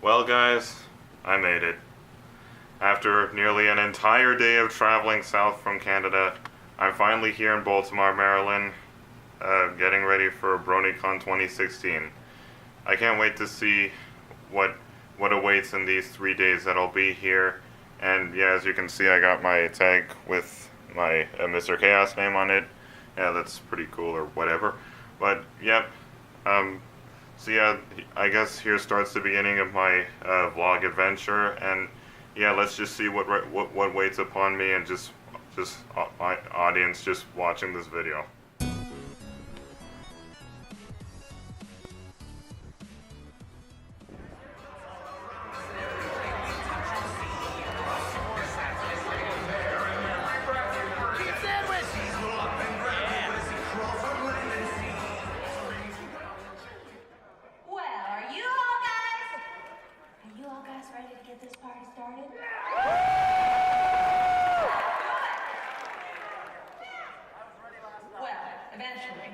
Well, guys, I made it. After nearly an entire day of traveling south from Canada, I'm finally here in Baltimore, Maryland, getting ready for Bronycon 2016. I can't wait to see what awaits in these 3 days that I'll be here. And yeah, as you can see, I got my tag with my Mr. Chaos name on it. Yeah, that's pretty cool or whatever. But yep. So yeah, I guess here starts the beginning of my vlog adventure, and yeah, let's just see what waits upon me and just my audience just watching this video. Ready to get this party started? Well, eventually.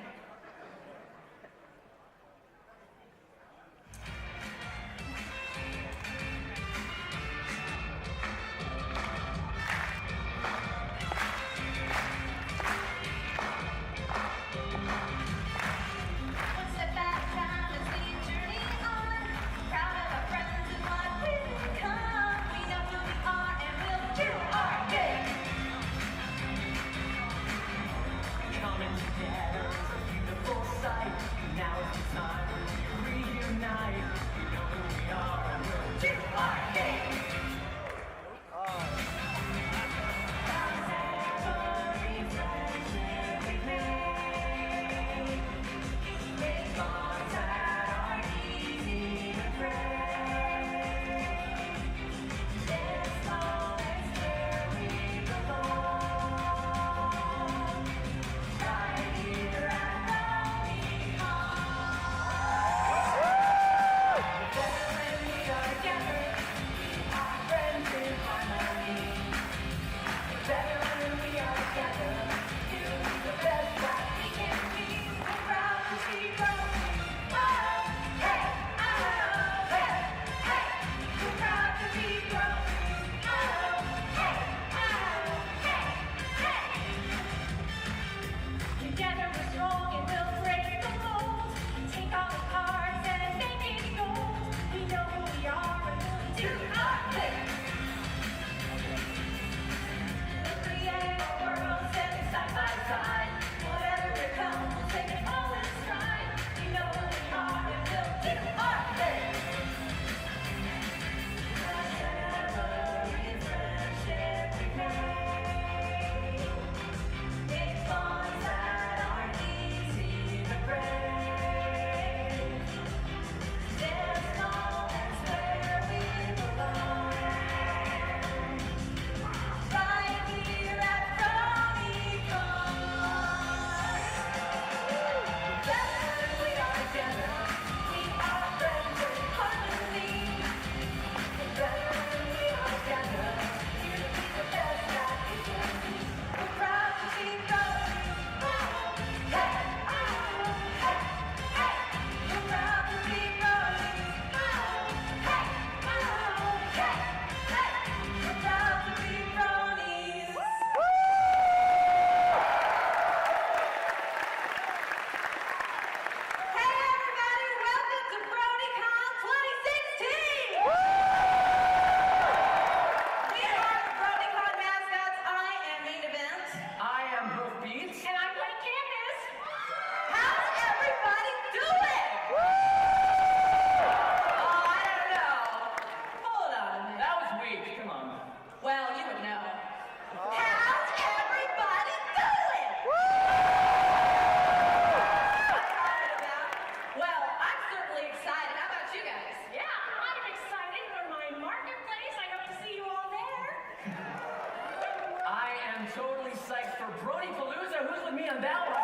Totally psyched for Bronypalooza. Who's with me on that one?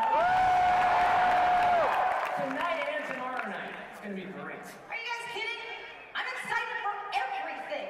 Tonight and tomorrow night. It's gonna be great. Are you guys kidding? I'm excited for everything.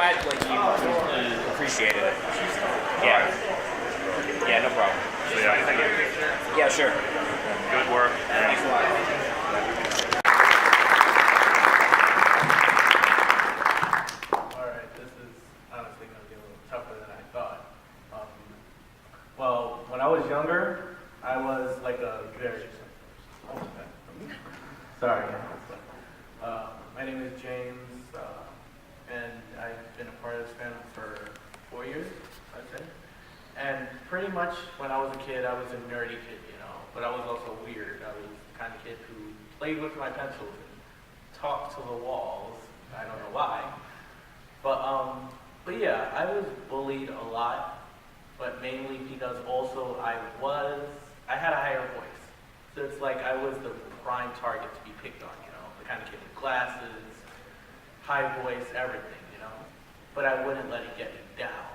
glad like you appreciated it. Yeah. Yeah, no problem. So yeah, Yeah, sure. good work. Thanks a lot. Alright, this is honestly going to be a little tougher than I thought. Well, when I was younger, I was like a very... Sorry. My name is James, and I've been a part of this fandom for 4 years, I'd say. And pretty much when I was a kid, I was a nerdy kid, you know, but I was also weird. I was the kind of kid who played with my pencils and talked to the walls. I don't know why. But yeah, I was bullied a lot, but mainly because also I had a higher voice. So it's like I was the prime target to be picked on, you know, the kind of kid with glasses, high voice, everything, you know. But I wouldn't let it get me down,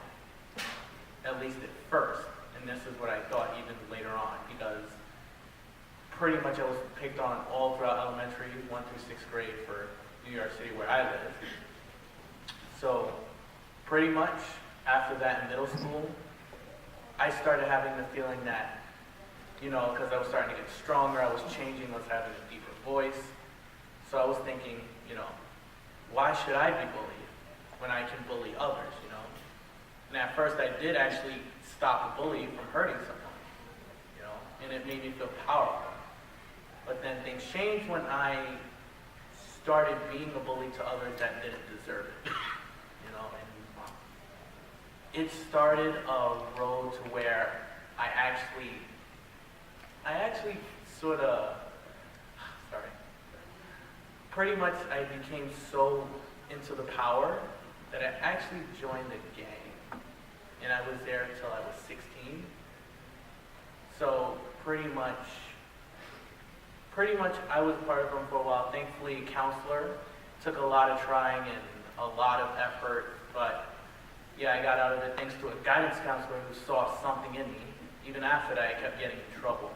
at least at first. And this is what I thought even later on, because pretty much I was picked on all throughout elementary, 1 through 6th grade for New York City where I live. So pretty much after that in middle school, I started having the feeling that, you know, because I was starting to get stronger, I was changing, I was having a deeper voice. So I was thinking, you know, why should I be bullied when I can bully others, you know? And at first I did actually stop a bully from hurting someone, you know, and it made me feel powerful. But then things changed when I started being a bully to others that didn't deserve it, you know, and it started a road to where I actually sort of, pretty much I became so into the power that I actually joined the gang. And I was there until I was 16. So pretty much I was part of them for a while. Thankfully, a counselor took a lot of trying and a lot of effort, but yeah, I got out of it thanks to a guidance counselor who saw something in me. Even after that, I kept getting in trouble.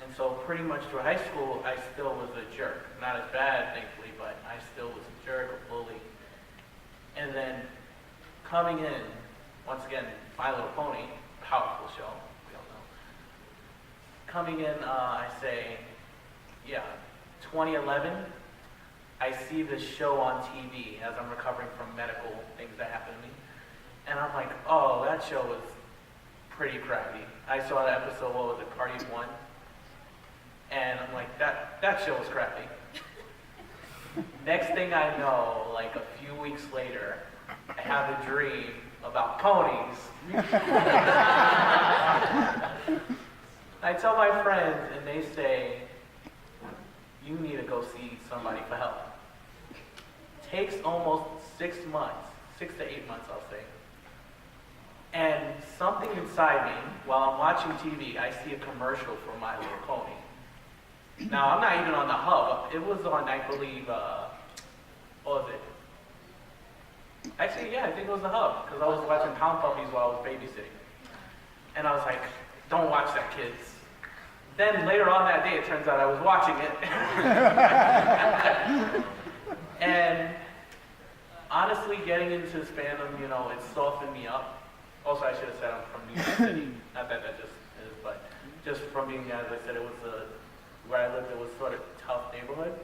And so pretty much through high school, I still was a jerk. Not as bad, thankfully, but I still was a jerk, a bully. And then coming in, once again, My Little Pony, powerful show, we all know. Coming in, I say, yeah, 2011, I see this show on TV as I'm recovering from medical things that happened to me. And I'm like, oh, that show was pretty crappy. I saw that episode, what was it, Party 1? And I'm like, that show was crappy. Next thing I know, like a few weeks later, I have a dream about ponies. I tell my friends and they say, you need to go see somebody for help. Takes almost 6 months, 6 to 8 months I'll say. And something inside me, while I'm watching TV, I see a commercial for My Little Pony. Now, I'm not even on the hub. It was on, I believe, what was it? Actually, yeah, I think it was the hub, because I was watching Pound Puppies while I was babysitting. And I was like, don't watch that, kids. Then later on that day, it turns out I was watching it. And honestly, getting into this fandom, you know, it softened me up. Also, I should have said I'm from New York City. Not that just is, but just from being, as I said, it was where I lived, it was sort of a tough neighborhood.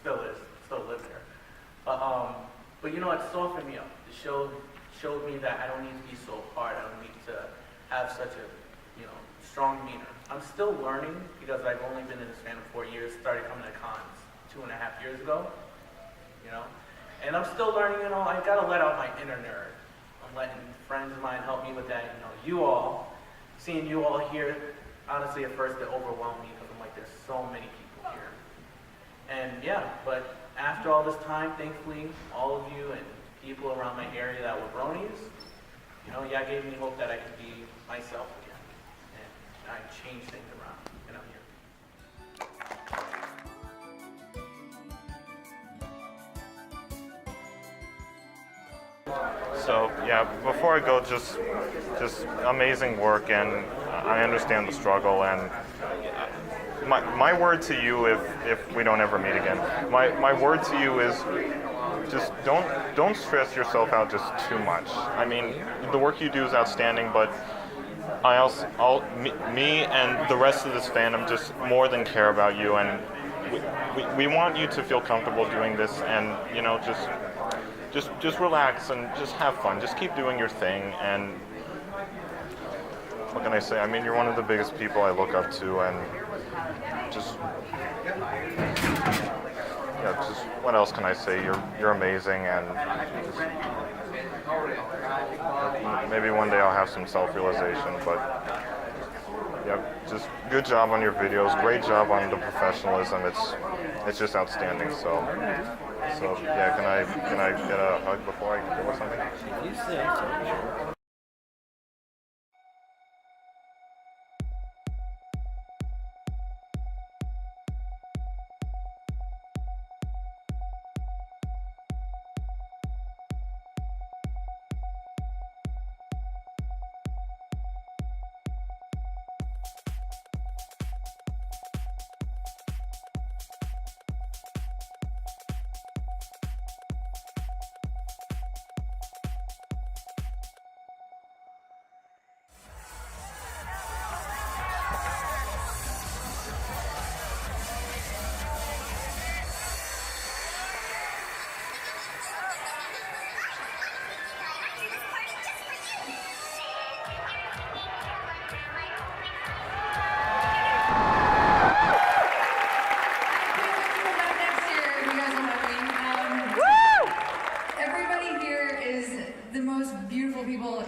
Still is, still live there. But you know, it softened me up. It showed me that I don't need to be so hard. I don't need to have such a, you know, strong demeanor. I'm still learning because I've only been in this fandom 4 years, started coming to cons 2.5 years ago, you know? And I'm still learning, you know, I gotta let out my inner nerd. I'm letting friends of mine help me with that, you know, you all, seeing you all here, honestly at first it overwhelmed me because I'm like, there's so many people here. And yeah, but after all this time, thankfully, all of you and people around my area that were bronies, you know, yeah, gave me hope that I could be myself again. And I changed things around, and I'm here. So yeah, before I go, just amazing work, and I understand the struggle. And my word to you, if we don't ever meet again, my word to you is just don't stress yourself out just too much. I mean, the work you do is outstanding, but me and the rest of this fandom just more than care about you, and we want you to feel comfortable doing this, and you know, just relax and just have fun. Just keep doing your thing, and what can I say? I mean, you're one of the biggest people I look up to, and just what else can I say? You're amazing, and maybe one day I'll have some self-realization, but yep, just good job on your videos, great job on the professionalism. It's just outstanding. So yeah, can I get a hug before I go or something? You say so.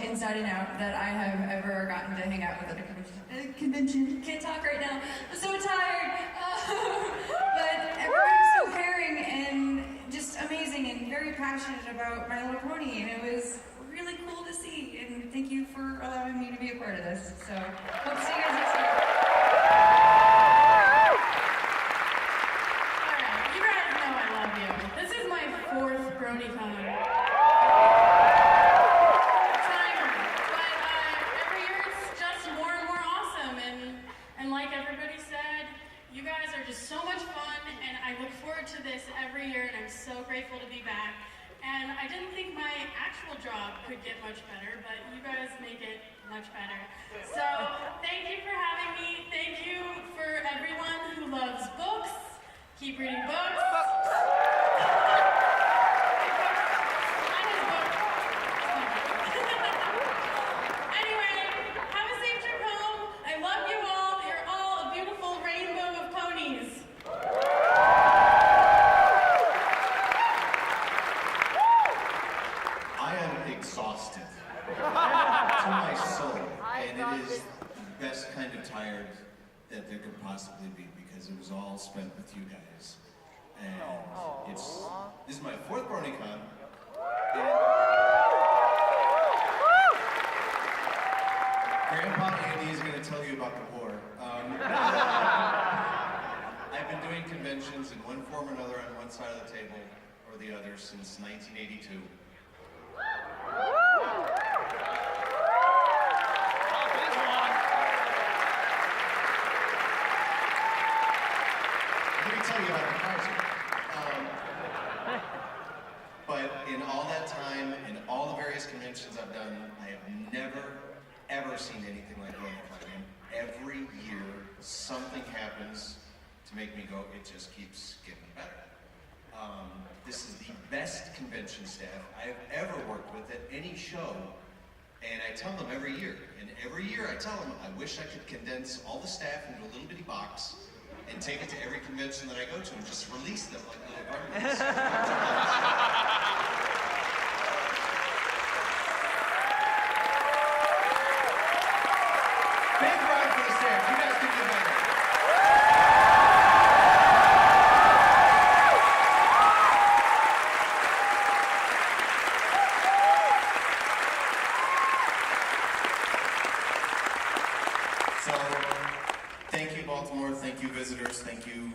Inside and out that I have ever gotten to hang out with at a convention. Can't talk right now. I'm so tired. But everybody's so caring and just amazing and very passionate about My Little Pony, and it was really cool to see. And thank you for allowing me to be a part of this. So hope to see you guys next year. Alright, you guys know I love you. This is my 4th Bronycon. And like everybody said, you guys are just so much fun, and I look forward to this every year, and I'm so grateful to be back. And I didn't think my actual job could get much better, but you guys make it much better. So thank you for having me. Thank you for everyone who loves books. Keep reading books. That there could possibly be, because it was all spent with you guys. And this is my 4th Bronycon. Grandpa Andy is going to tell you about the war. I've been doing conventions in one form or another on one side of the table or the other since 1982. But in all that time, in all the various conventions I've done, I have never, ever seen anything like Bronycon. And every year, something happens to make me go, it just keeps getting better. This is the best convention staff I have ever worked with at any show. And I tell them every year. And every year I tell them, I wish I could condense all the staff into a little bitty box and take it to every convention that I go to and just release them like little garments. Big round for the staff. You guys can do better. So, thank you, Baltimore. Thank you, visitors. Thank you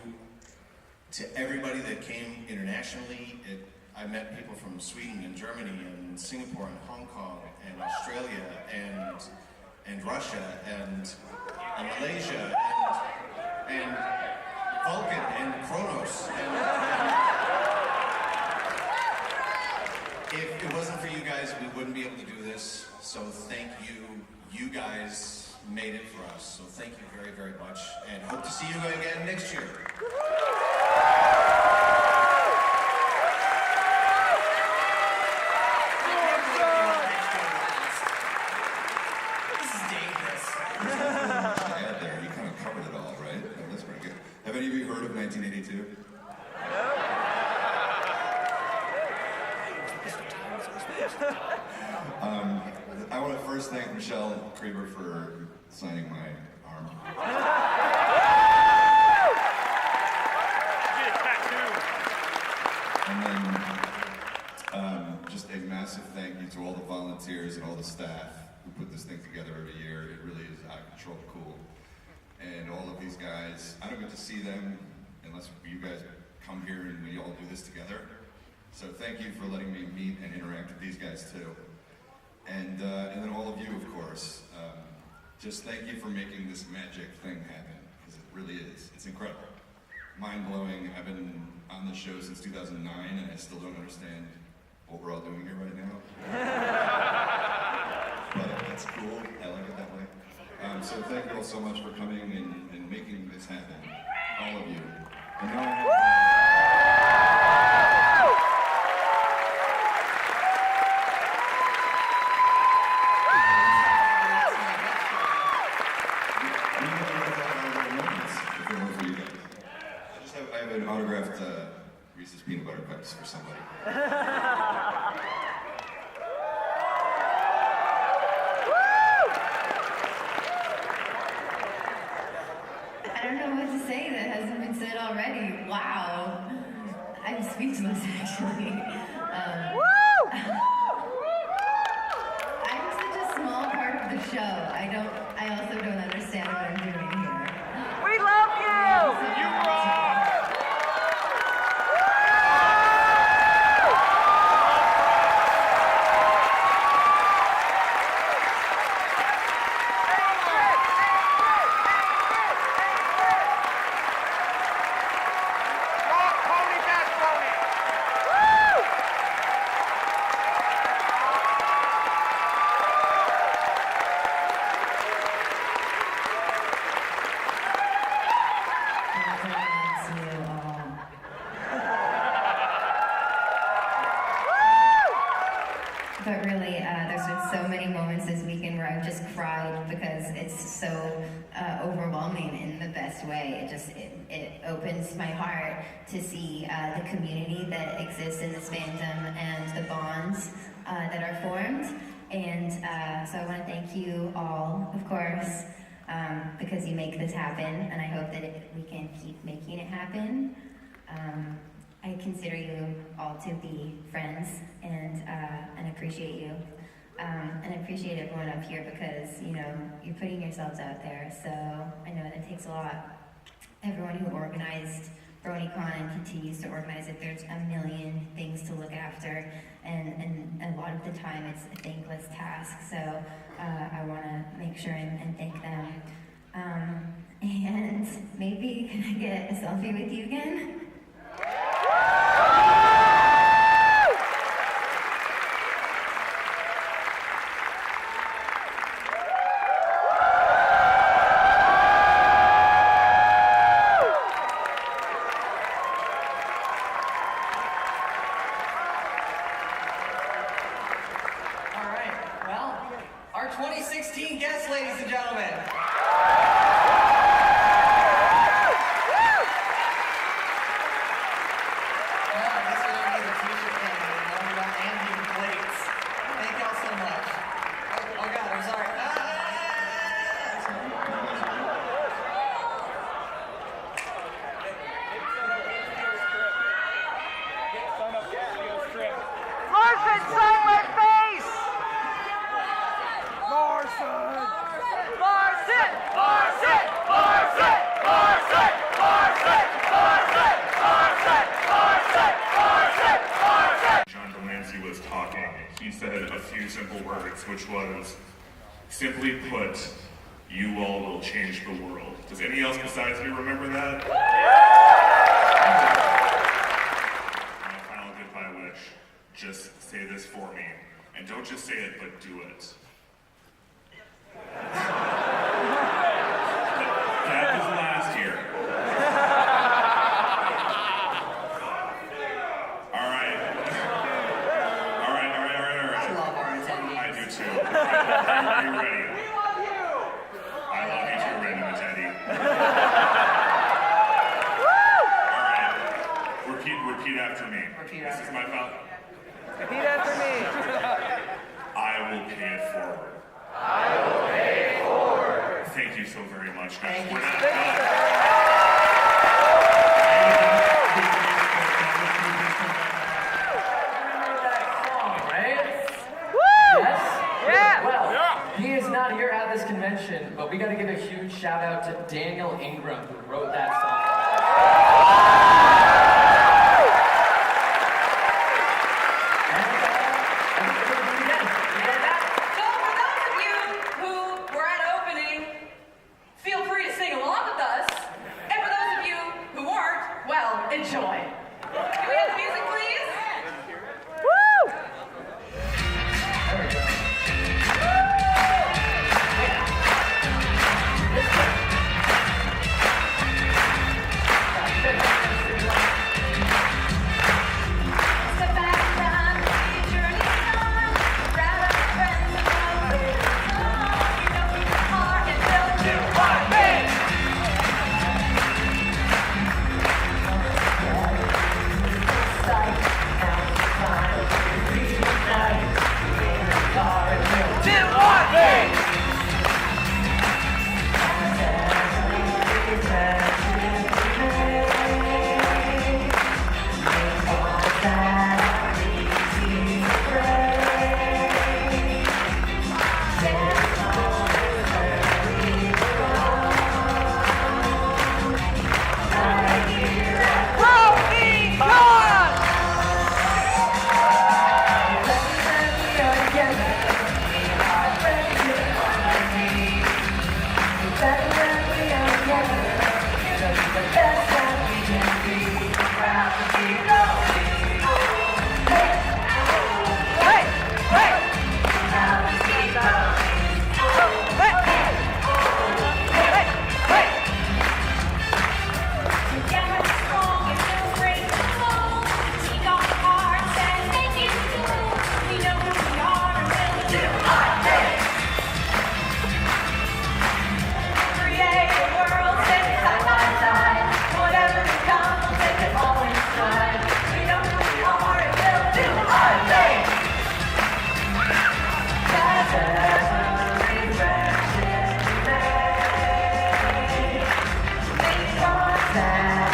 to everybody that came internationally. I met people from Sweden and Germany and Singapore and Hong Kong and Australia and Russia and Malaysia and Vulcan and Kronos and for us. So thank you very, very much, and hope to see you again next year. There, you kind of covered it all, right? Oh, that's pretty good. Have any of you heard of 1982? I want to first thank Michelle Kramer for signing my arm. And then just a massive thank you to all the volunteers and all the staff who put this thing together every year. It really is out of control cool. And all of these guys, I don't get to see them unless you guys come here and we all do this together. So thank you for letting me meet and interact with these guys too. And then all of you, of course. Just thank you for making this magic thing happen, because it really is. It's incredible. Mind-blowing. I've been on the show since 2009 and I still don't understand what we're all doing here right now. But that's cool. I like it that way. So thank you all so much for coming and making this happen. All of you. And now I have an autographed Reese's peanut butter cups for somebody. I don't know what to say that hasn't been said already. Wow. I'm speechless, actually. I'm such a small part of the show. I also don't understand what I'm doing here. We love you! You rock! But really, there's been so many moments this weekend where I've just cried because it's so overwhelming in the best way. It opens my heart to see the community that exists in this fandom and the bonds that are formed. And so I want to thank you all, of course, because you make this happen, and I hope that we can keep making it happen. I consider you all to be friends and appreciate you. And I appreciate everyone up here because, you know, you're putting yourselves out there, so I know that it takes a lot. Everyone who organized Bronycon and continues to organize it, there's a million things to look after, and a lot of the time it's a thankless task, so I want to make sure and thank them. And maybe can I get a selfie with you again? All right, well, our 2016 guests, ladies and gentlemen. He said a few simple words, which was, simply put, you all will change the world. Does any else besides you remember that? My final goodbye wish, just say this for me. And don't just say it, but do it. Thank you so very much, guys. Thank you. We're not- Remember that song, right? Yes? Yeah! Well, he is not here at this convention, but we got to give a huge shout out to Daniel Ingram, who wrote that song. So for those of you who were at opening, feel free to sing along with us. And for those of you who weren't, well, enjoy. Can we have the music, please? Step back in time, your journey's on. Grab up your friends and go with the song. You know it's hard and built to one thing. Together strong and no great fall. Take off the hearts and make it cool. We know who we are and we'll do our thing. Create a world set side by side. Whatever comes, we'll take it all in stride. We know who we are and we'll do our thing. That's every friendship we make. Make contact.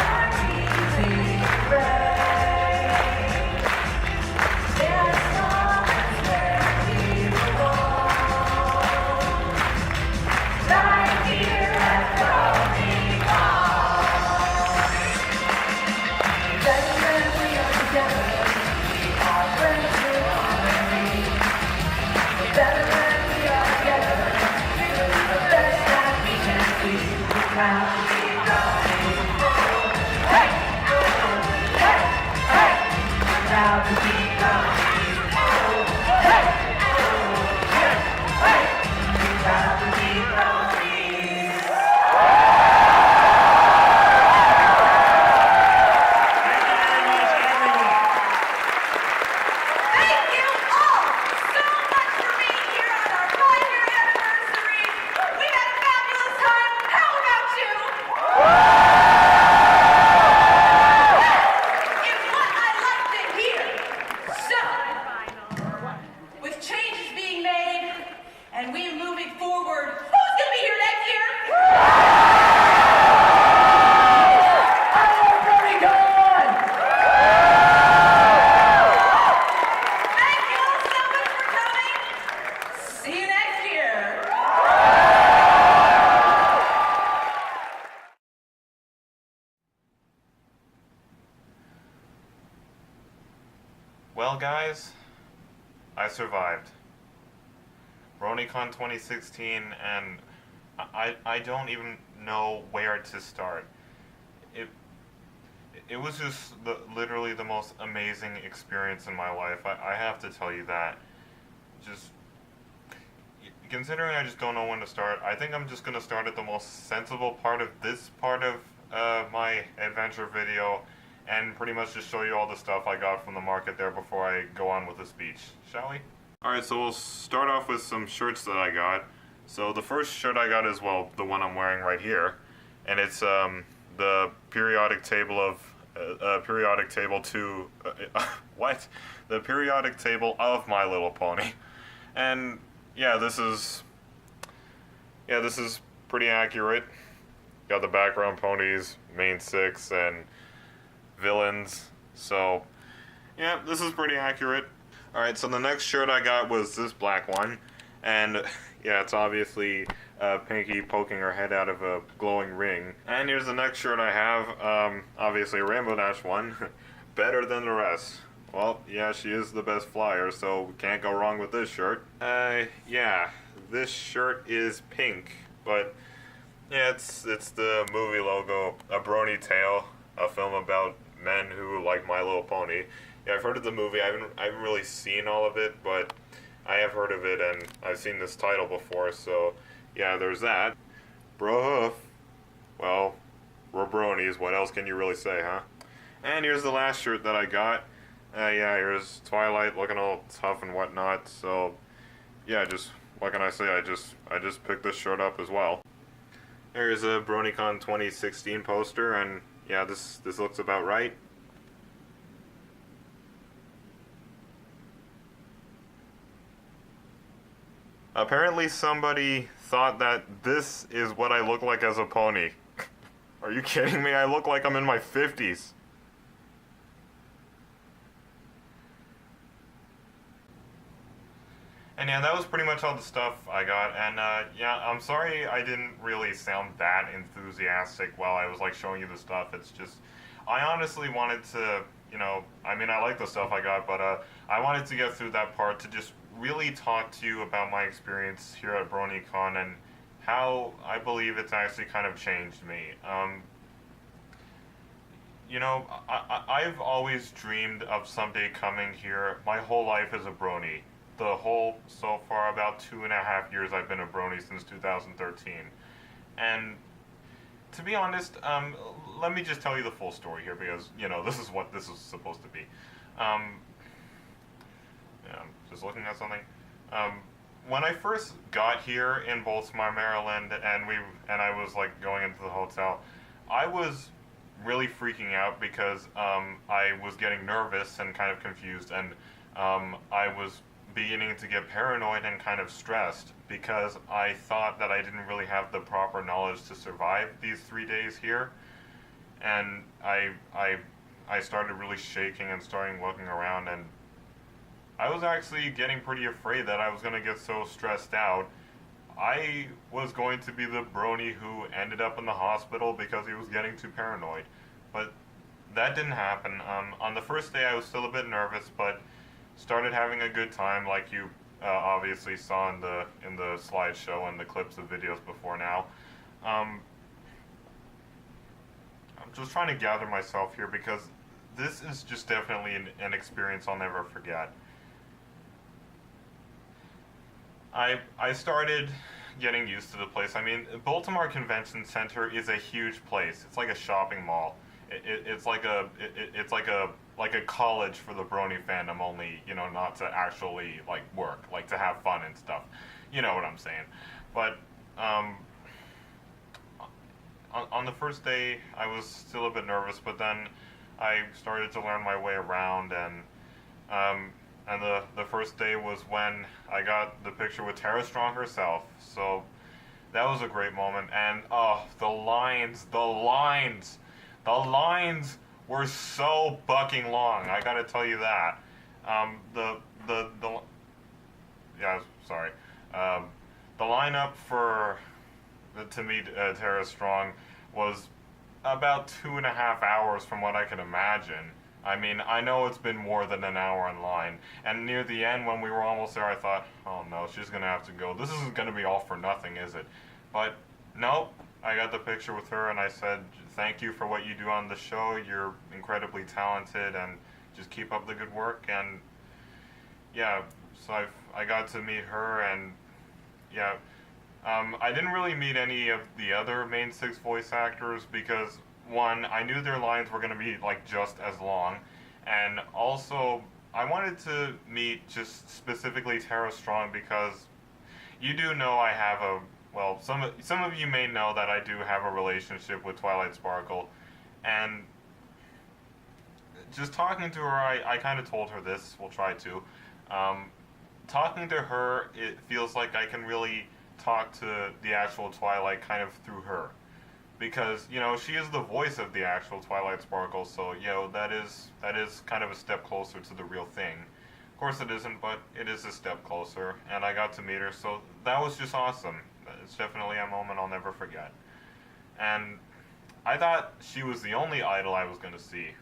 Thank you all so much for being here on our 5-year anniversary. We had a fabulous time. How about you? That is what I like to hear. So, with changes being made and we moving forward, who's gonna be here next year? Bronycon! Thank you all so much for coming. See you next year. Well, guys, I survived. Bronycon 2016, and I don't even know where to start. It was just literally the most amazing experience in my life. I have to tell you that. Just considering I just don't know when to start, I think I'm just gonna start at the most sensible part of this part of my adventure video, and pretty much just show you all the stuff I got from the market there before I go on with the speech. Shall we? Alright, so we'll start off with some shirts that I got. So the first shirt I got is, well, the one I'm wearing right here. And it's the periodic table of, what? The periodic table of My Little Pony. And yeah, this is pretty accurate. Got the background ponies, main six, and villains. So, yeah, this is pretty accurate. Alright, so the next shirt I got was this black one. And, yeah, it's obviously Pinky poking her head out of a glowing ring. And here's the next shirt I have. Obviously a Rainbow Dash one. Better than the rest. Well, yeah, she is the best flyer, so we can't go wrong with this shirt. Yeah, this shirt is pink, but yeah, it's the movie logo, A Brony Tale, a film about men who like My Little Pony. Yeah, I've heard of the movie. I haven't really seen all of it, but I have heard of it, and I've seen this title before, so yeah, there's that. Bro, well, we're bronies, what else can you really say, huh? And here's the last shirt that I got. Yeah, here's Twilight looking all tough and whatnot, so yeah, just, what can I say, I just picked this shirt up as well. Here's a Bronycon 2016 poster, and yeah, this looks about right. Apparently somebody thought that this is what I look like as a pony. Are you kidding me? I look like I'm in my 50s. And yeah, that was pretty much all the stuff I got, and yeah, I'm sorry I didn't really sound that enthusiastic while I was like showing you the stuff. It's just, I honestly wanted to, you know, I mean, I like the stuff I got, but I wanted to get through that part to just really talk to you about my experience here at Bronycon and how I believe it's actually kind of changed me. You know, I've always dreamed of someday coming here. My whole life as a brony. The whole, so far, about 2.5 years I've been a brony since 2013. And to be honest, let me just tell you the full story here because, you know, this is what this is supposed to be. Yeah, I'm just looking at something. When I first got here in Baltimore, Maryland, and I was like going into the hotel, I was really freaking out because I was getting nervous and kind of confused, and I was beginning to get paranoid and kind of stressed because I thought that I didn't really have the proper knowledge to survive these 3 days here, and I started really shaking and starting looking around, and I was actually getting pretty afraid that I was going to get so stressed out I was going to be the brony who ended up in the hospital because he was getting too paranoid. But that didn't happen. On the first day I was still a bit nervous, but started having a good time, like you obviously saw in the slideshow and the clips of videos before now. I'm just trying to gather myself here because this is just definitely an experience I'll never forget. I started getting used to the place. I mean, Baltimore Convention Center is a huge place. It's like a shopping mall. It's like a college for the brony fandom, only, you know, not to actually like work, like to have fun and stuff. You know what I'm saying? But on the first day, I was still a bit nervous, but then I started to learn my way around, and the first day was when I got the picture with Tara Strong herself. So that was a great moment, and oh, the lines were so bucking long. I gotta tell you that. The lineup to meet Tara Strong was about 2.5 hours from what I can imagine. I mean, I know it's been more than an hour in line, and near the end when we were almost there I thought, oh no, she's gonna have to go. This isn't gonna be all for nothing, is it? But nope, I got the picture with her and I said, thank you for what you do on the show. You're incredibly talented and just keep up the good work. And yeah, so I got to meet her, and yeah, I didn't really meet any of the other main 6 voice actors because, one, I knew their lines were going to be like just as long, and also I wanted to meet just specifically Tara Strong because you do know I have some of you may know that I do have a relationship with Twilight Sparkle, and just talking to her, I kind of told her this, we'll try to. Talking to her, it feels like I can really talk to the actual Twilight kind of through her. Because, she is the voice of the actual Twilight Sparkle, so, that is kind of a step closer to the real thing. Of course it isn't, but it is a step closer, and I got to meet her, so that was just awesome. It's definitely a moment I'll never forget. And I thought she was the only idol I was going to see.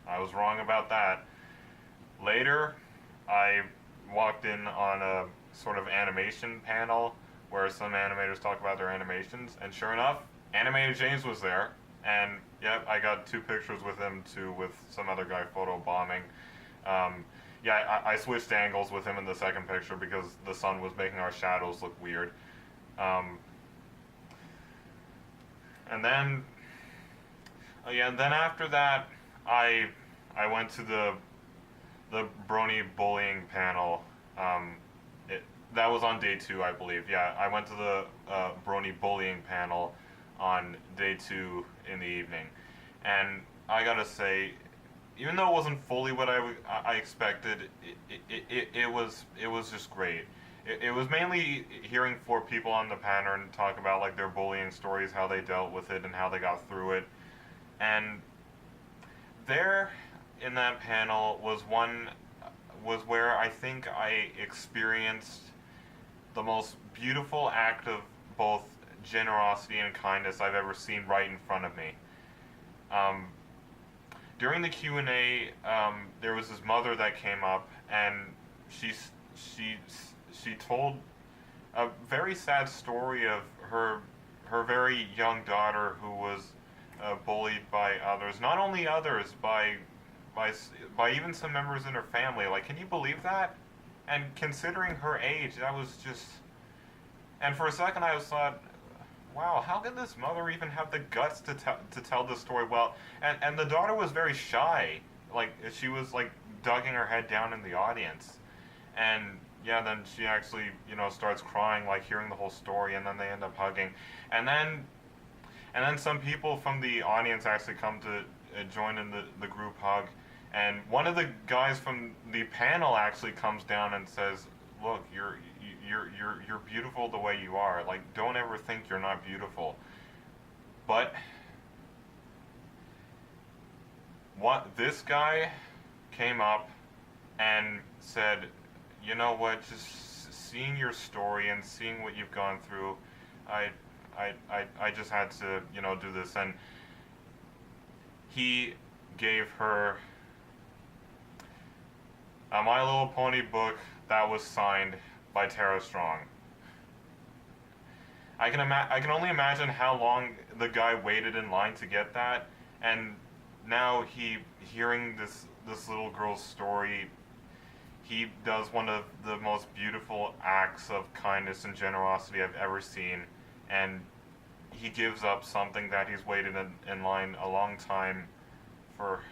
I was wrong about that. Later, I walked in on a sort of animation panel where some animators talk about their animations, and sure enough, Animated James was there, and yep, I got 2 pictures with him too, with some other guy photo bombing. I switched angles with him in the second picture because the sun was making our shadows look weird. And then after that, I went to the Brony bullying panel. That was on day 2, I believe. Yeah, I went to the Brony bullying panel on day 2 in the evening, and I gotta say, even though it wasn't fully what I expected, it was just great. It was mainly hearing 4 people on the panel and talk about like their bullying stories, how they dealt with it, and how they got through it. And there, in that panel, was where I think I experienced the most beautiful act of both generosity and kindness I've ever seen right in front of me. During the Q&A, there was this mother that came up, and she told a very sad story of her very young daughter who was bullied by others. Not only others, by even some members in her family. Like, can you believe that? And considering her age, that was just... And for a second I thought, wow, how did this mother even have the guts to tell this story well? And the daughter was very shy. Like, she was, like, ducking her head down in the audience. And, yeah, then she actually, starts crying, like, hearing the whole story, and then they end up hugging. And then some people from the audience actually come to join in the group hug. And one of the guys from the panel actually comes down and says, look, you're beautiful the way you are. Like, don't ever think you're not beautiful. But this guy came up and said, you know what, just seeing your story and seeing what you've gone through, I just had to, do this. And he gave her a My Little Pony book that was signed by Tara Strong. I can only imagine how long the guy waited in line to get that, and now hearing this little girl's story, he does one of the most beautiful acts of kindness and generosity I've ever seen, and he gives up something that he's waited in line a long time for.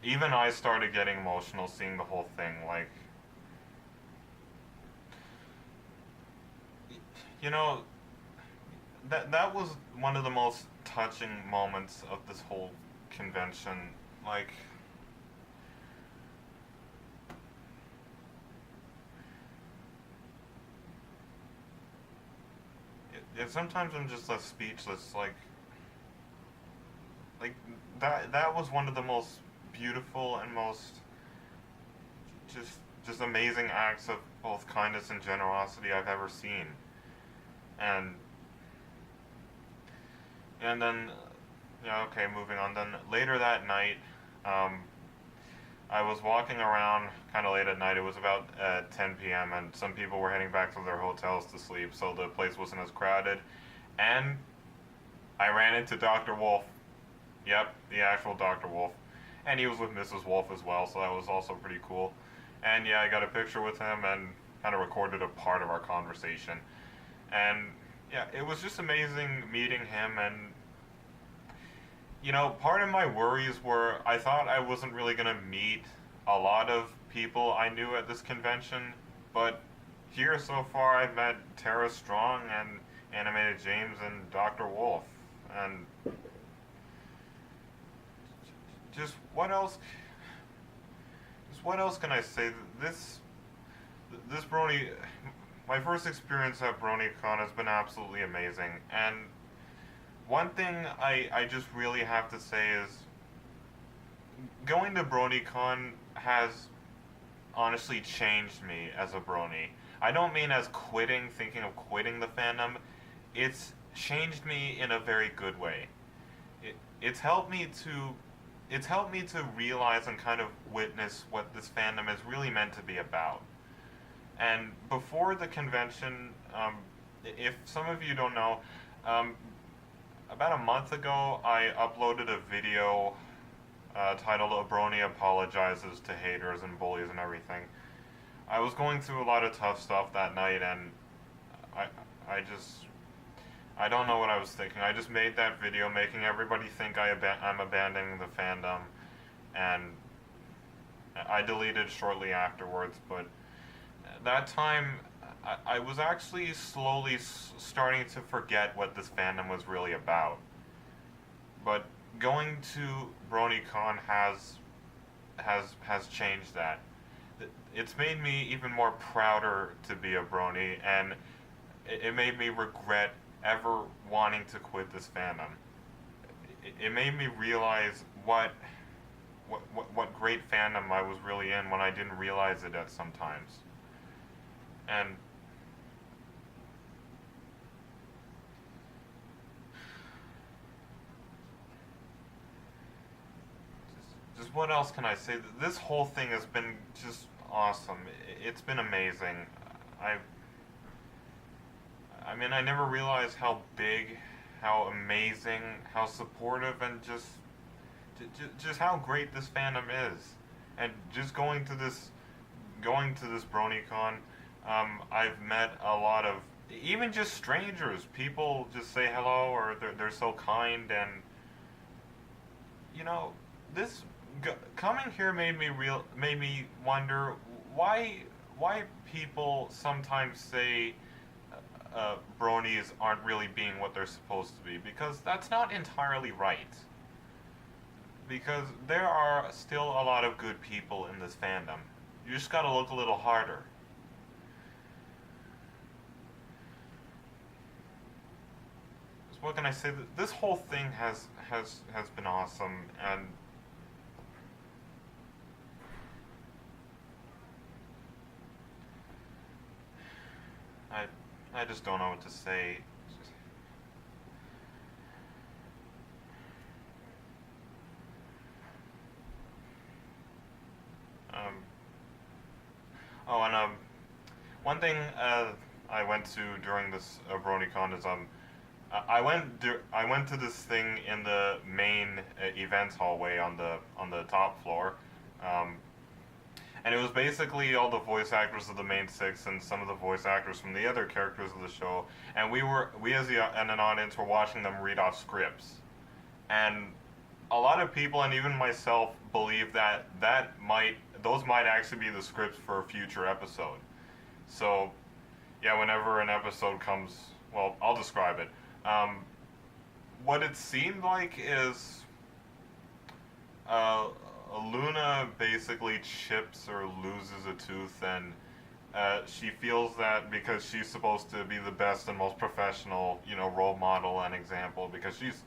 Even I started getting emotional seeing the whole thing. Like, that was one of the most touching moments of this whole convention. Like, sometimes I'm just left speechless. Like that was one of the most beautiful and most just amazing acts of both kindness and generosity I've ever seen. And then, okay, moving on. Then later that night, I was walking around kind of late at night. It was about 10 p.m. and some people were heading back to their hotels to sleep, so the place wasn't as crowded. And I ran into Dr. Wolf. Yep, the actual Dr. Wolf. And he was with Mrs. Wolf as well, so that was also pretty cool. And yeah, I got a picture with him and kind of recorded a part of our conversation. And yeah, it was just amazing meeting him. And part of my worries were I thought I wasn't really going to meet a lot of people I knew at this convention, but here so far I've met Tara Strong and Animated James and Dr. Wolf. And just what else can I say? This this my first experience at BronyCon has been absolutely amazing. And one thing I just really have to say is going to BronyCon has honestly changed me as a brony. I don't mean as thinking of quitting the fandom. It's changed me in a very good way. It's helped me to realize and kind of witness what this fandom is really meant to be about. And before the convention, if some of you don't know, about a month ago I uploaded a video titled "A Brony Apologizes to Haters and Bullies and Everything." I was going through a lot of tough stuff that night, and I don't know what I was thinking. I just made that video making everybody think I'm abandoning the fandom, and I deleted shortly afterwards. But that time, I was actually slowly starting to forget what this fandom was really about. But going to BronyCon has changed that. It's made me even more prouder to be a brony, and it made me regret ever wanting to quit this fandom. It made me realize what great fandom I was really in when I didn't realize it at some times. And just what else can I say? This whole thing has been just awesome. It's been amazing. I mean, I never realized how big, how amazing, how supportive, and just how great this fandom is. And just going to this BronyCon, I've met a lot of, even just strangers. People just say hello, or they're so kind, and you know, coming here made me wonder why people sometimes say bronies aren't really being what they're supposed to be, because that's not entirely right. Because there are still a lot of good people in this fandom. You just gotta look a little harder. So what can I say? This whole thing has been awesome, and I just don't know what to say. One thing I went to during this BronyCon is I went to this thing in the main events hallway on the top floor. And it was basically all the voice actors of the main six and some of the voice actors from the other characters of the show. And we as an audience were watching them read off scripts. And a lot of people, and even myself, believe that those might actually be the scripts for a future episode. So, yeah, whenever an episode comes, well, I'll describe it. What it seemed like is Luna basically chips or loses a tooth, and she feels that because she's supposed to be the best and most professional, role model and example, because she's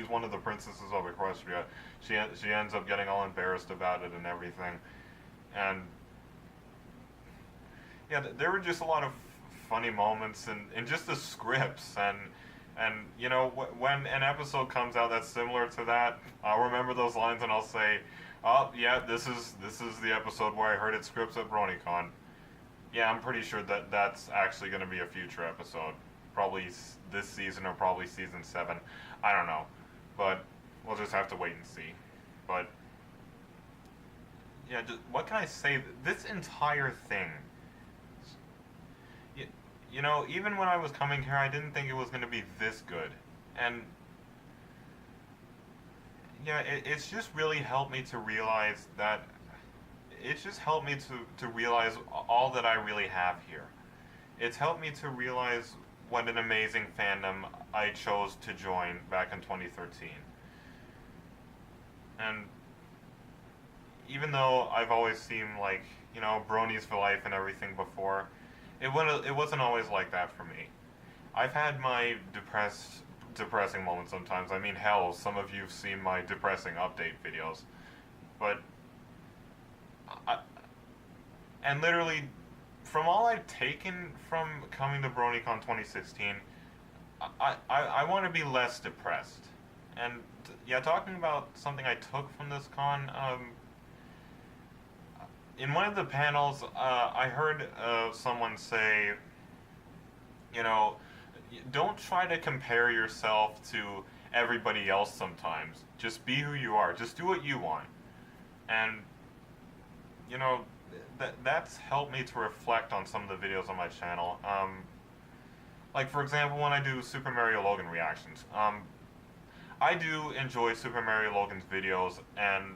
one of the princesses of Equestria, she ends up getting all embarrassed about it and everything. And yeah, there were just a lot of funny moments in just the scripts, and when an episode comes out that's similar to that, I'll remember those lines and I'll say, oh yeah, this is the episode where I heard it scripts at BronyCon. Yeah, I'm pretty sure that's actually going to be a future episode, probably this season or probably season 7. I don't know, but we'll just have to wait and see. But yeah, what can I say? This entire thing, even when I was coming here, I didn't think it was going to be this good. And yeah, it's just really helped me to realize that, it's just helped me to realize all that I really have here. It's helped me to realize what an amazing fandom I chose to join back in 2013. And even though I've always seemed like, you know, bronies for life and everything before, it wasn't always like that for me. I've had my depressing moments sometimes. I mean, hell, some of you've seen my depressing update videos. But, and literally, from all I've taken from coming to Bronycon 2016, I want to be less depressed. And, yeah, talking about something I took from this con, in one of the panels, I heard someone say, you know, don't try to compare yourself to everybody else sometimes. Just be who you are. Just do what you want. And, you know, that's helped me to reflect on some of the videos on my channel. Like, for example, when I do Super Mario Logan reactions. I do enjoy Super Mario Logan's videos, and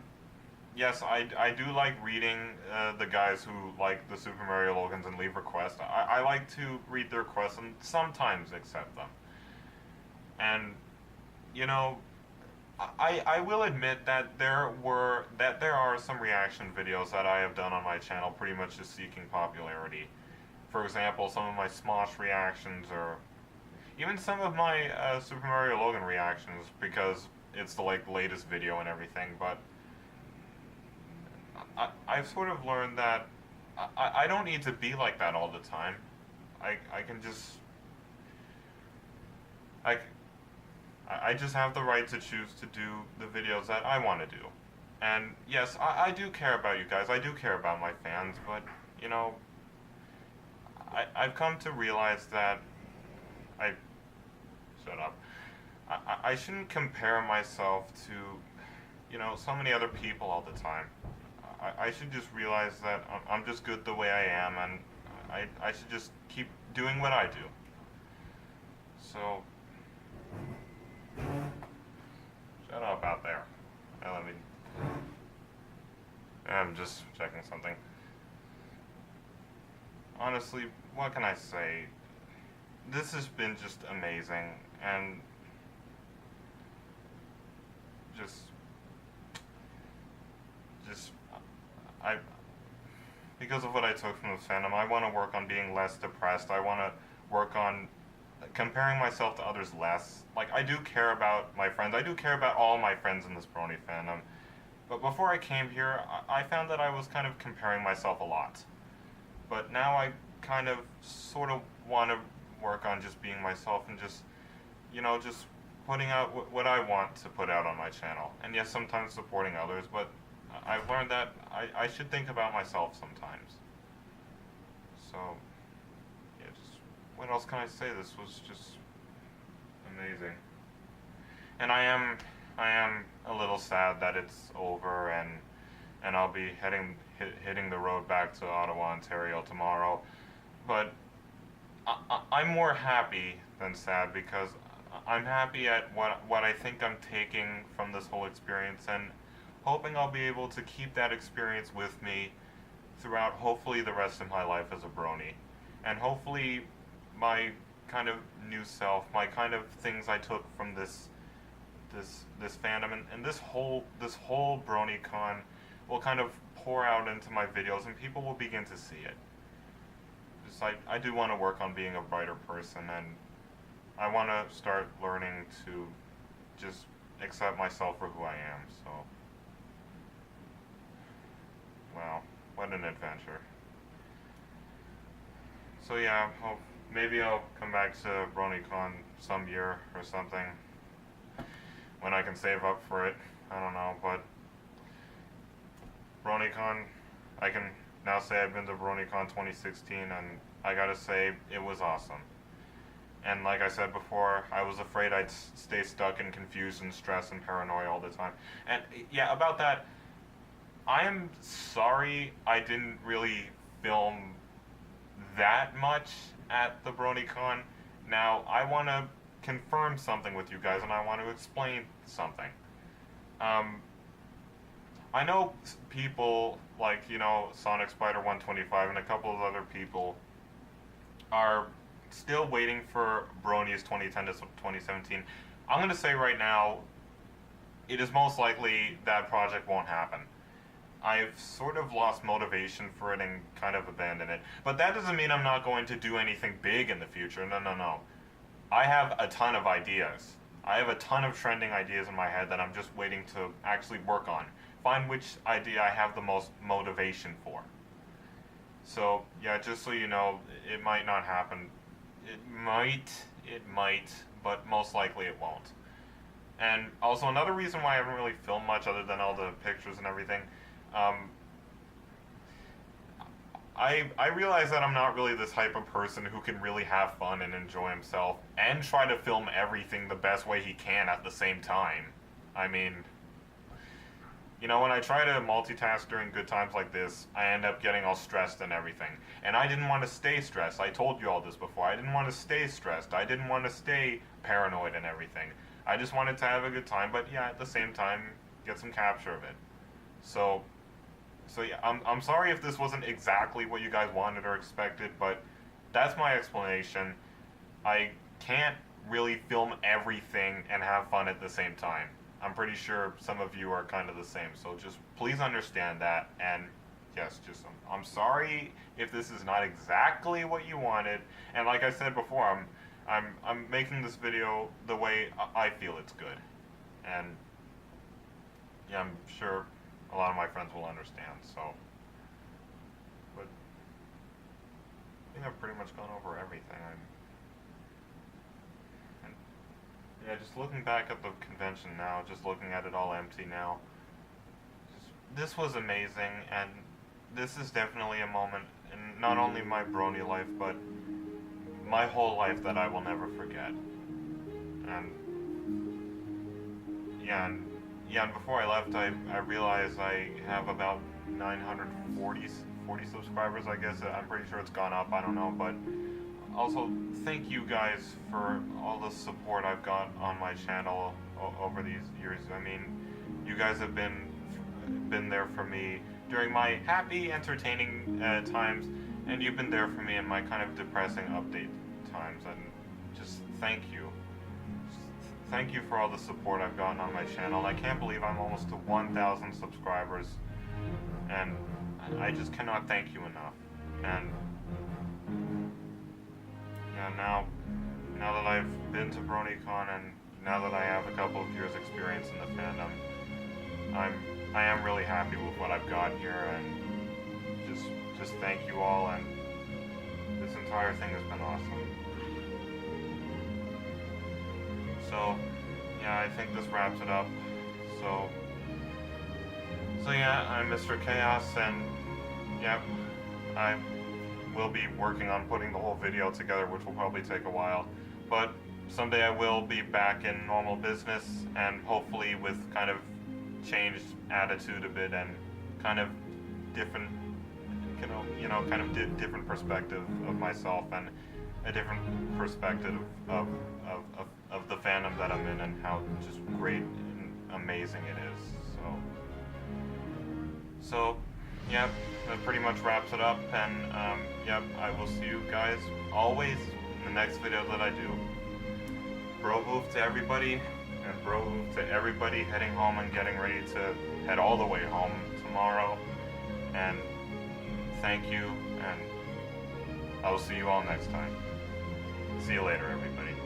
yes, I do like reading the guys who like the Super Mario Logans and leave requests. I like to read their requests and sometimes accept them. And, you know, I will admit that there are some reaction videos that I have done on my channel pretty much just seeking popularity. For example, some of my Smosh reactions, or even some of my Super Mario Logan reactions, because it's the latest video and everything. But I've sort of learned that I don't need to be like that all the time. I can just I just have the right to choose to do the videos that I want to do. And yes, I do care about you guys. I do care about my fans, but, you know, I've come to realize that shut up. I shouldn't compare myself to, you know, so many other people all the time. I should just realize that I'm just good the way I am, and I should just keep doing what I do. So, shut up out there. Now let me. I'm just checking something. Honestly, what can I say? This has been just amazing, and just because of what I took from this fandom, I want to work on being less depressed. I want to work on comparing myself to others less. Like, I do care about my friends. I do care about all my friends in this Brony fandom. But before I came here, I found that I was kind of comparing myself a lot. But now I kind of sort of want to work on just being myself and just, you know, just putting out what I want to put out on my channel. And yes, sometimes supporting others, but I've learned that I should think about myself sometimes. So, yeah, just, what else can I say? This was just amazing. And I am a little sad that it's over, and I'll be hitting the road back to Ottawa, Ontario tomorrow. But I'm more happy than sad, because I'm happy at what I think I'm taking from this whole experience, and hoping I'll be able to keep that experience with me throughout, hopefully, the rest of my life as a brony. And hopefully my kind of new self, my kind of things I took from this fandom, and this whole BronyCon will kind of pour out into my videos, and people will begin to see it. Just I do want to work on being a brighter person, and I want to start learning to just accept myself for who I am. So, wow, what an adventure. So yeah, maybe I'll come back to BronyCon some year or something, when I can save up for it. I don't know, but BronyCon, I can now say I've been to BronyCon 2016, and I gotta say, it was awesome. And like I said before, I was afraid I'd stay stuck and confused and stressed and paranoid all the time. And yeah, about that, I am sorry I didn't really film that much at the BronyCon. Now, I want to confirm something with you guys, and I want to explain something. I know people like, you know, Sonic Spider 125 and a couple of other people are still waiting for Brony's 2010 to 2017. I'm going to say right now, it is most likely that project won't happen. I've sort of lost motivation for it and kind of abandoned it. But that doesn't mean I'm not going to do anything big in the future. No, no, no. I have a ton of ideas. I have a ton of trending ideas in my head that I'm just waiting to actually work on. Find which idea I have the most motivation for. So, yeah, just so you know, it might not happen. It might, but most likely it won't. And also another reason why I haven't really filmed much other than all the pictures and everything, I realize that I'm not really this type of person who can really have fun and enjoy himself and try to film everything the best way he can at the same time. I mean, you know, when I try to multitask during good times like this, I end up getting all stressed and everything. And I didn't want to stay stressed. I told you all this before. I didn't want to stay stressed. I didn't want to stay paranoid and everything. I just wanted to have a good time, but yeah, at the same time, get some capture of it. So yeah, I'm sorry if this wasn't exactly what you guys wanted or expected, but that's my explanation. I can't really film everything and have fun at the same time. I'm pretty sure some of you are kind of the same, so just please understand that. And yes, just I'm sorry if this is not exactly what you wanted. And like I said before, I'm making this video the way I feel it's good. And yeah, I'm sure a lot of my friends will understand. So, but I think I've pretty much gone over everything. Yeah, just looking back at the convention now, just looking at it all empty now, this was amazing, and this is definitely a moment in not only my Brony life, but my whole life that I will never forget. And and before I left, I realized I have about 940 subscribers, I guess. I'm pretty sure it's gone up, I don't know, but also, thank you guys for all the support I've got on my channel over these years. I mean, you guys have been there for me during my happy, entertaining times, and you've been there for me in my kind of depressing update times, and just thank you. Thank you for all the support I've gotten on my channel. I can't believe I'm almost to 1,000 subscribers, and I just cannot thank you enough. And now that I've been to Bronycon and now that I have a couple of years experience in the fandom, I am really happy with what I've got here, and just thank you all, and this entire thing has been awesome. So yeah, I think this wraps it up. So yeah, I'm Mr. Chaos, and yeah, I will be working on putting the whole video together, which will probably take a while, but someday I will be back in normal business, and hopefully with kind of changed attitude a bit and kind of different, different perspective of myself and a different perspective of the fandom that I'm in and how just great and amazing it is. So yep, that pretty much wraps it up, and yep, I will see you guys always in the next video that I do. Bro move to everybody, and bro move to everybody heading home and getting ready to head all the way home tomorrow. And thank you, and I will see you all next time. See you later, everybody.